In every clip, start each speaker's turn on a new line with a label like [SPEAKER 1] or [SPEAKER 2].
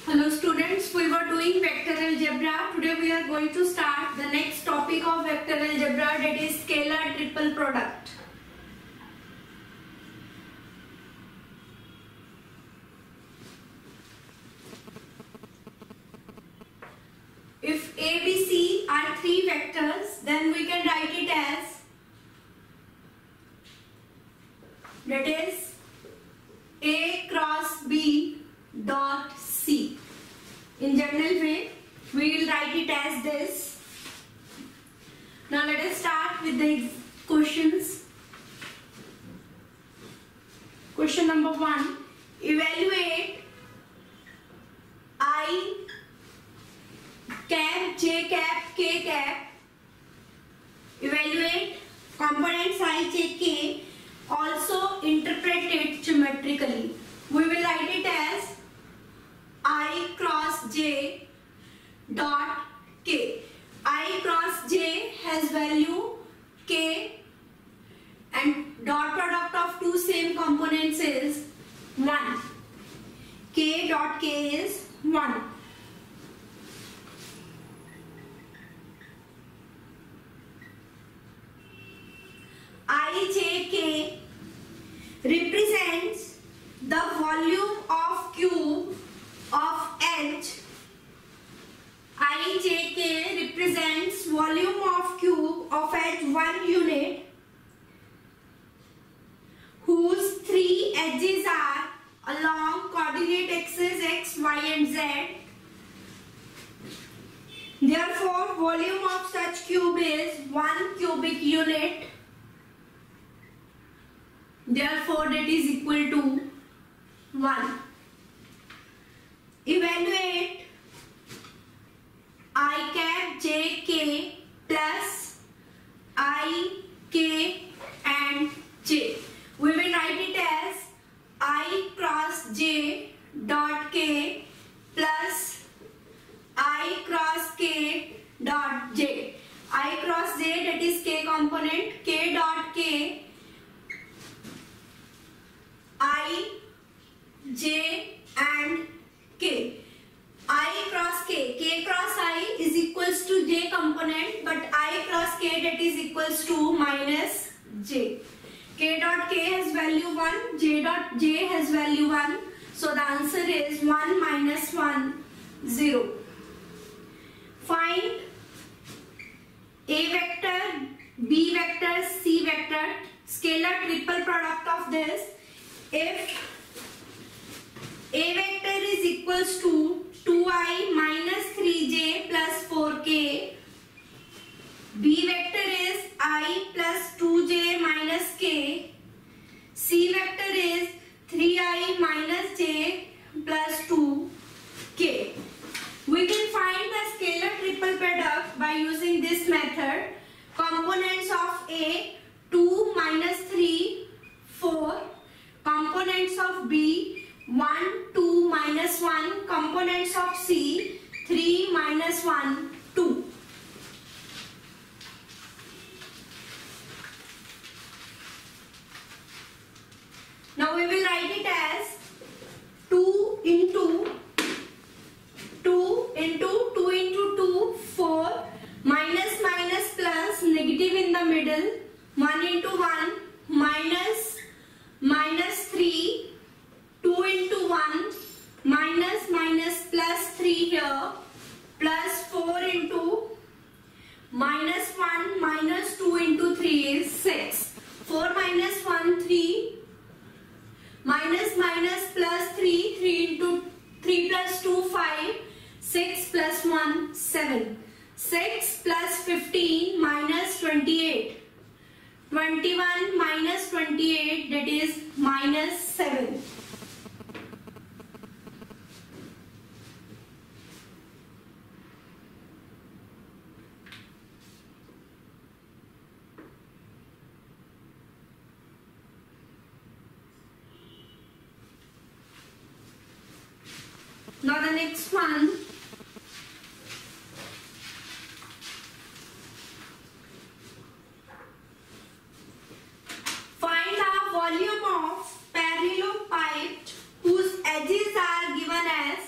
[SPEAKER 1] Hello students, we were doing vector algebra. Today we are going to start the next topic of vector algebra, that is scalar triple product. If A, B, C are three vectors, then we can write it as, that is A cross B dot C. In general way, we will write it as this. Now let us start with the questions. Question number 1. Evaluate I cap, j cap, k cap. Evaluate components I, j, k. Also interpret it geometrically. We will write it as I cross j dot k. I cross j has value k and dot product of two same components is 1. K dot k is 1. Ijk represents the volume of cube of H. Ijk represents volume of cube of H 1 unit whose three edges are along coordinate axes x, y and z. Therefore, volume of such cube is 1 cubic unit. Therefore, that is equal to 1. Evaluate I cap j k plus I k and j. We will write it as I cross j dot k plus I cross k dot j. I cross j, that is k component, k dot k, I, j and k. I cross k cross I is equals to j component, but I cross k, that is equals to minus j. K dot k has value 1, j dot j has value 1. So the answer is 1 minus 1, 0. Find A vector, B vector, C vector, scalar triple product of this. If A vector is equals to 2i minus 3j plus 4k, B vector is I plus 2j minus k, C vector is 3i minus j plus 2k. We can find the scalar triple product by using this method. Components of A, 2 minus 3, 4. Components of B, 1, 2 minus 1. Components of C, 3 minus 1, 2. Now we will write it as 2 into 2 into 2 into 2, 4, minus minus plus, negative in the middle, 1 into 1, minus minus 3, 2 into 1, minus minus plus 3 here, plus 4 into minus 1 minus 2 into 3 is 6. 4 minus 1, 3, minus minus plus 3, 3 into 3 plus 2, 5, 6 plus 1, 7. 6 plus 15 minus 28. 21 minus 28, that is minus 7. Now the next one. Find the volume of parallel pipe whose edges are given as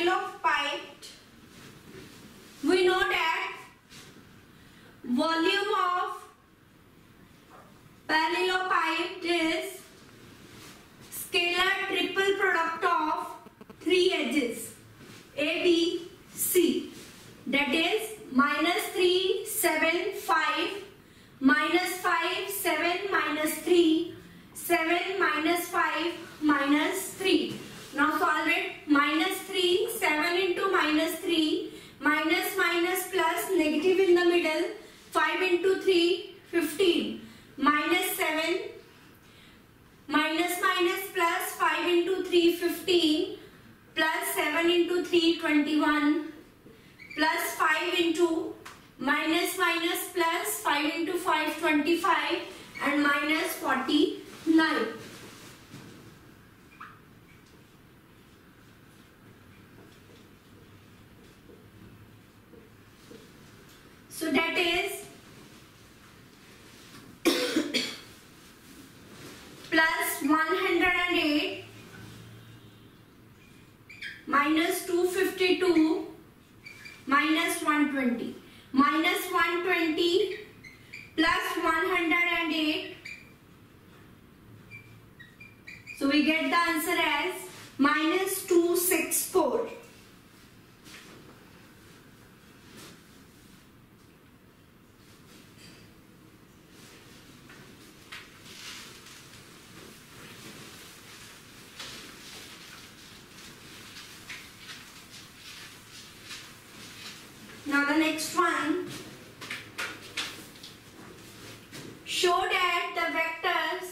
[SPEAKER 1] parallelopiped, we know that volume of parallelopiped is scalar triple product of three edges A, B, C, that is -3, 7, 5, -5, 7, -3, 7, -5, -3. Now solve it. -3, 7 into -3, minus minus plus, negative in the middle, 5 into 3, 15, -7, minus minus plus 5 into 3, 15, plus 7 into 3, 21, plus 5 into minus minus plus 5 into 5, 25, and minus 49. So that is plus 108 minus 252 minus 120. Minus 120 plus 108. So we get the answer as minus 264. Now the next one, show that the vectors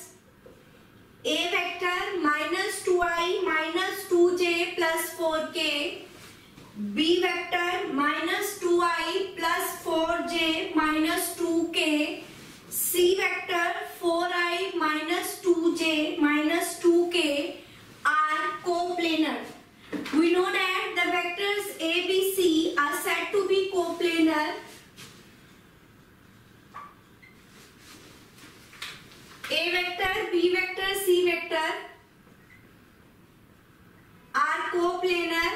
[SPEAKER 1] A vector minus 2i minus 2j plus 4k, B vector minus 2i plus 4j minus 2k, C vector 4i minus 2j minus 2k are coplanar. We know that the vectors A, B, C are said to be coplanar. A vector, B vector, C vector are coplanar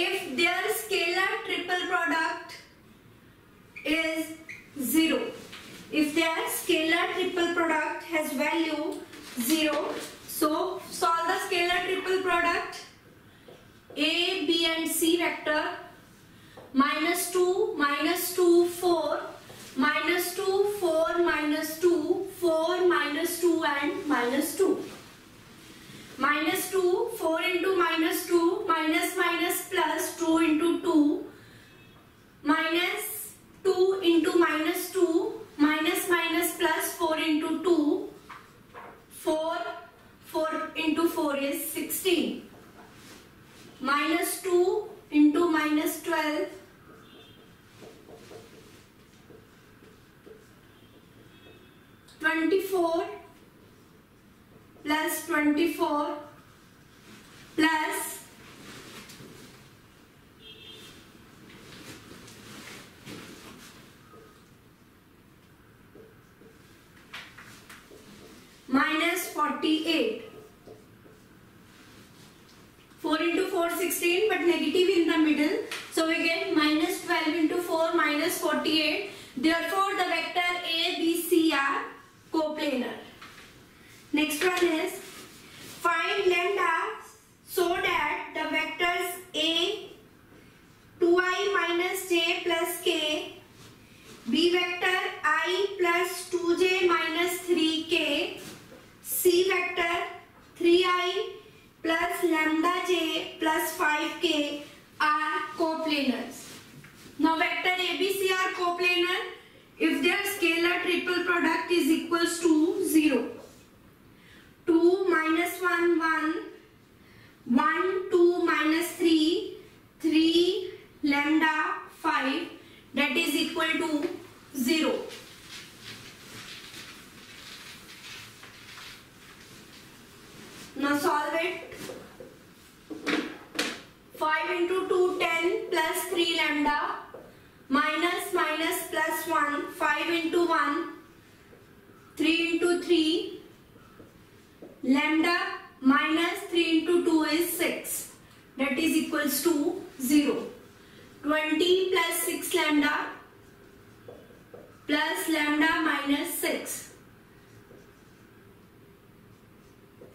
[SPEAKER 1] if their scalar triple product is 0. If their scalar triple product has value 0, so solve the scalar triple product. A, B and C vector, minus 2, minus 2, 4, minus 2, 4, minus 2, 4, minus 2 and minus 2. Minus 2, 4 into minus 2, minus minus plus 2 into 2, minus 2 into minus 2, minus minus plus 4 into 2, 4 into 4 is 16. Minus 2 into minus 12, (24) plus 24 plus minus 48. 4 into 4, 16, but negative in the middle. So we get minus 12 into 4 minus 48. Therefore, the vector A, B, C are coplanar. Next one is find lambda so that the vectors A, 2i minus j plus k, B vector I plus 2j minus 3k, C vector 3i plus lambda j plus 5k are coplanars. Now vector ABC are coplanar if their scalar triple product is equals to 0. 2 minus 1, 1, 1, 2 minus 3, 3 lambda 5, that is equal to 0. Now solve it. 5 into 2, 10 plus 3 lambda minus minus plus 1, 5 into 1, 3 into 3 lambda minus 3 into 2 is 6. that is equals to 0. 20 plus 6 lambda plus lambda minus 6.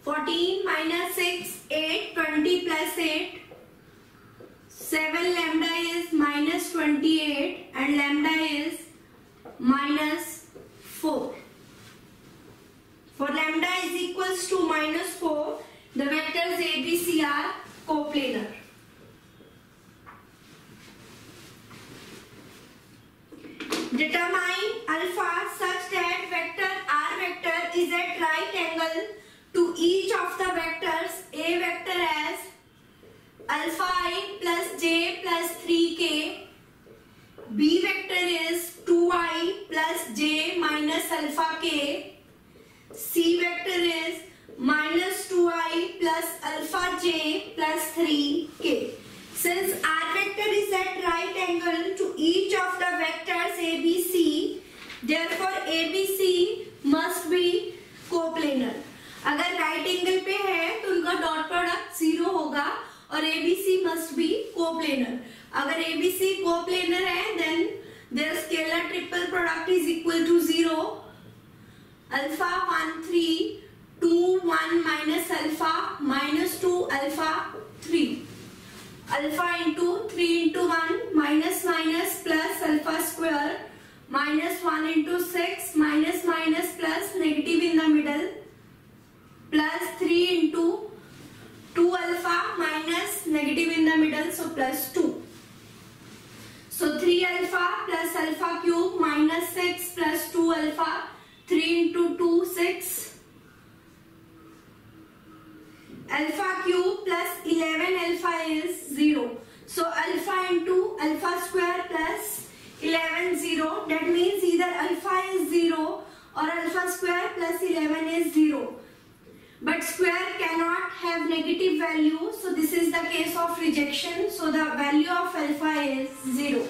[SPEAKER 1] 14 minus 6, 8, 20 plus 8. 7 lambda is minus 28 and lambda is minus 4. For lambda is equals to minus 4, the vectors A, B, C are coplanar. Determine alpha such that vector R vector is at right angle to each of the vectors A vector as alpha I plus j plus 3k, B vector is 2i plus j minus alpha k, C vector is minus 2i plus alpha j plus 3k. Since R vector is at right angle to each of the vectors ABC, therefore ABC must be coplanar. अगर right angle पे है तो उनका dot product 0 होगा और ABC must be coplanar. अगर ABC coplanar है then their scalar triple product is equal to 0. Alpha 1 3 2 1 minus alpha minus 2 alpha 3. Alpha into 3 into 1 minus minus plus alpha square minus 1 into 6 minus minus plus negative in the middle plus 3 into 2 alpha minus negative in the middle, so plus 2. So 3 alpha plus alpha cube minus 6 plus 2 alpha, 3 into 2 6. Alpha cube plus 11 alpha is 0. So alpha into alpha square plus 11 0. That means either alpha is 0 or alpha square plus 11 is 0. But square cannot have negative value. So this is the case of rejection. So the value of alpha is 0.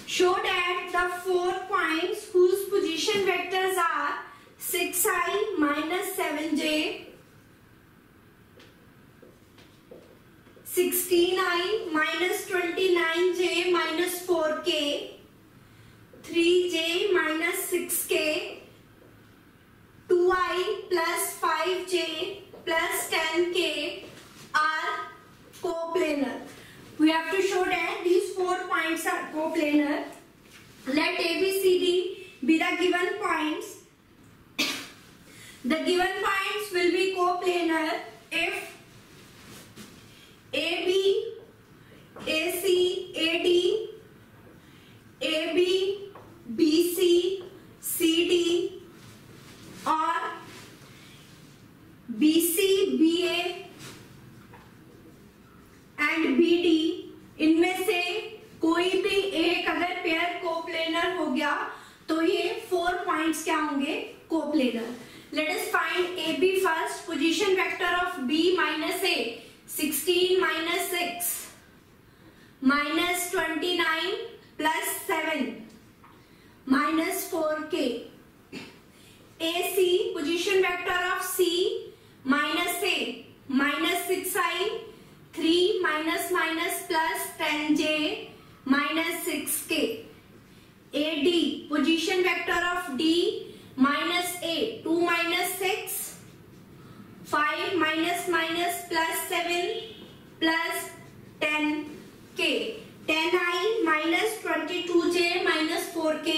[SPEAKER 1] Show that the 4 points whose position vectors are 6i minus 7j, 16i minus 29j minus 4k, 3j minus 6k, 2i plus 5j plus 10k are coplanar. We have to show that these 4 points are coplanar. Let ABCD be the given points. The given points will be coplanar if AB, AC, AD, AB, BC, CD or BC, BA and BD, इनमें से कोई भी एक अगर pair coplanar हो गया तो ये 4 पॉइंट्स क्या होंगे? Coplanar. Let us find AB first. Position vector of B minus A, 16 minus 6 minus 29 plus 7 minus 4k. AC, position vector of C minus A, minus 6i, 3 minus minus plus 10j minus 6k. AD, position vector of D minus A, 2 minus 6, 5 minus minus plus 7 plus 10k. 10i minus 22j minus 4k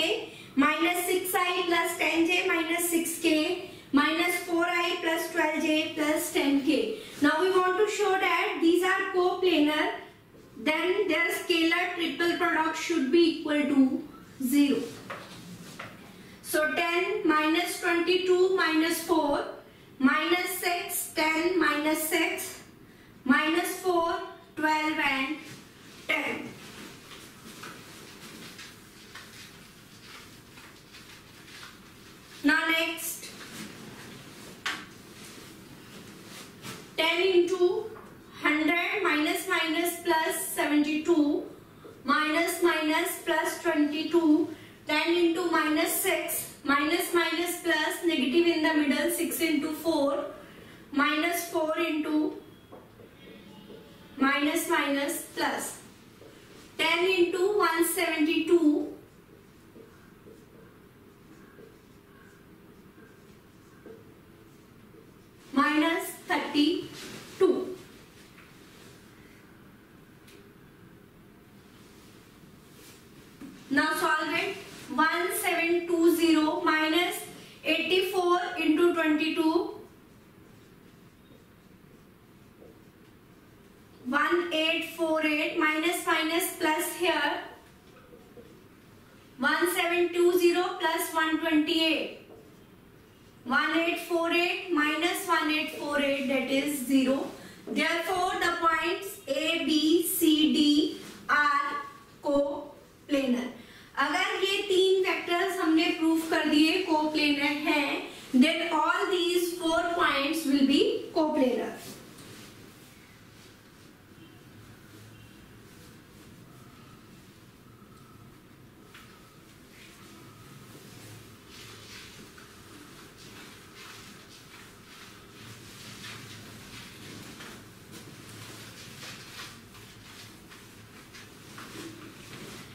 [SPEAKER 1] minus 6i plus 10j minus 6k minus 4i plus 12j plus 10k. Now we want to show that these are coplanar, then their scalar triple product should be equal to 0. So 10 minus 22 minus 4 minus 6, 10 minus 6 minus 4, 12 and 10. Now next, 10 into 100 minus minus plus 72, minus minus plus 22, 10 into minus 6, minus minus plus, negative in the middle, 6 into 4, minus 4 into minus minus plus, 10 into 172, minus 32. Now solve it. 1720 minus 84 into 22, 1848, minus minus plus here, 1720 plus 128, 1848 minus 1848, that is 0. Therefore the points A, B, C, D are coplanar. अगर ये तीन vectors हमने prove कर दिए coplanar हैं, then all these 4 points will be coplanar.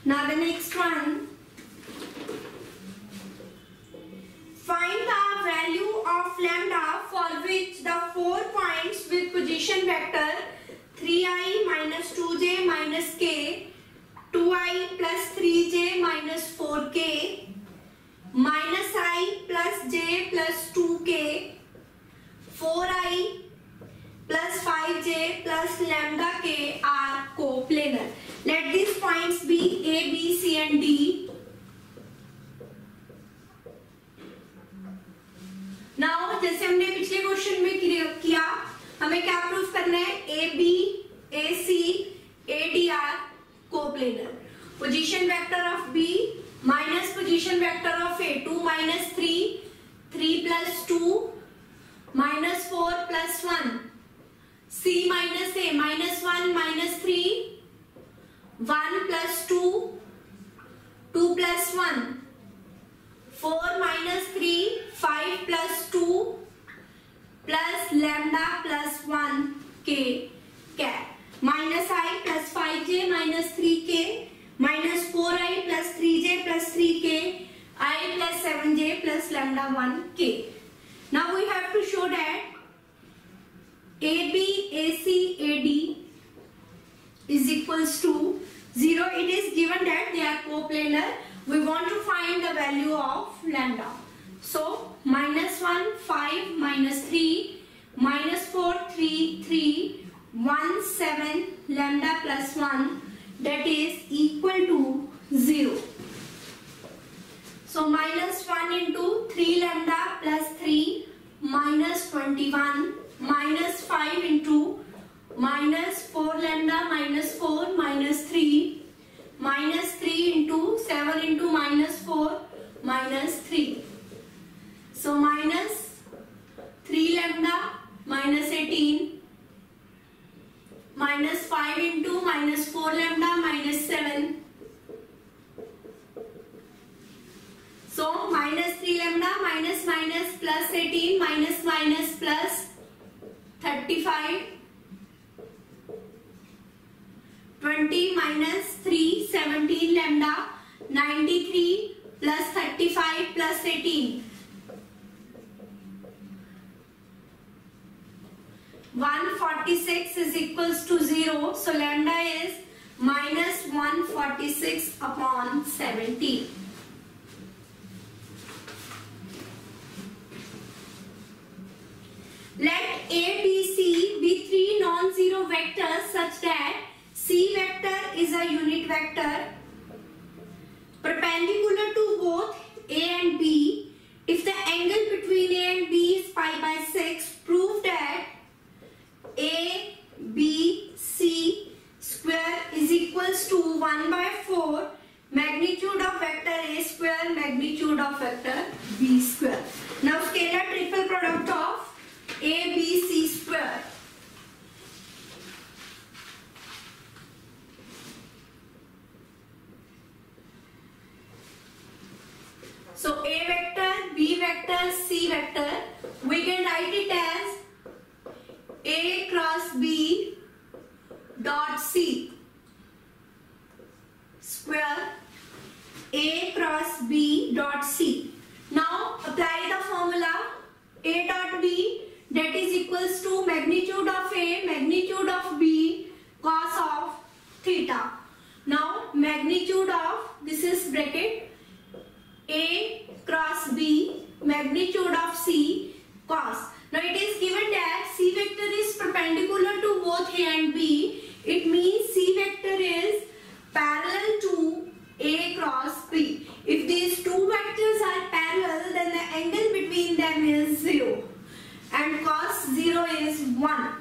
[SPEAKER 1] Now the next one, find the value of lambda for which the 4 points with position vector 3i minus 2j minus k, 2i plus 3j minus 4k, minus I plus j plus 2k, 4i plus 5j plus lambda k are coplanar. Let these points be A, B, C and D. Now जैसे हमने पिछले question में किया, हमें क्या proof करना है? A, B, A, C, A, D are coplanar. Position vector of B minus position vector of A, 2 minus 3, 3 plus 2, minus 4 plus 1. C minus A, minus 1 minus 3, 1 plus 2, 2 plus 1, 4 minus 3, 5 plus 2, plus lambda plus 1 k cap, minus I plus 5j minus 3k, minus 4i plus 3j plus 3k, I plus 7j plus lambda 1 k. Now we have to show that AB, AC, AD is equals to 0. It is given that they are coplanar. We want to find the value of lambda. So minus 1, 5, minus 3, minus 4, 3, 3, 1, 7, lambda plus 1, that is equal to 0. So minus 1 into 3 lambda plus 3, minus 21, minus 5 into minus 4 lambda minus 4 minus 3, minus 3 into 7 into minus 4 minus 3. So minus 3 lambda minus 18, minus 5 into minus 4 lambda minus 7. So minus 3 lambda minus minus plus 18 minus minus plus 35, 20 minus 3, 17 lambda, 93 plus 35 plus 18. 146 is equals to 0. So lambda is minus 146 upon 17. Let A, B, C be 3 non-zero vectors such that C vector is a unit vector perpendicular to both A and B. If the angle between A and B is pi by 6, prove that A, B, C square is equals to 1 by 4 magnitude of vector A square magnitude of vector B square. Now scalar triple product of A, B, C square. So A vector, B vector, C vector, we can write it as A cross B dot C square A cross B dot C. Now apply the formula A dot B, that is equals to magnitude of A, magnitude of B, cos of theta. Now magnitude of, this is bracket, A cross B, magnitude of C, cos. Now it is given that C vector is perpendicular to both A and B. It means C vector is parallel to A cross B. If these two vectors are parallel, then the angle between them is 0. And cos 0 is 1.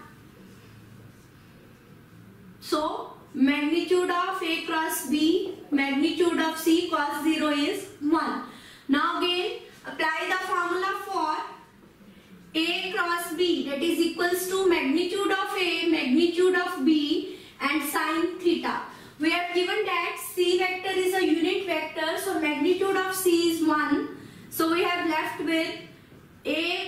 [SPEAKER 1] So magnitude of A cross B, magnitude of C, cos 0 is 1. Now again apply the formula for A cross B, that is equals to magnitude of A, magnitude of B and sine theta. We have given that C vector is a unit vector, so magnitude of C is 1. So we have left with A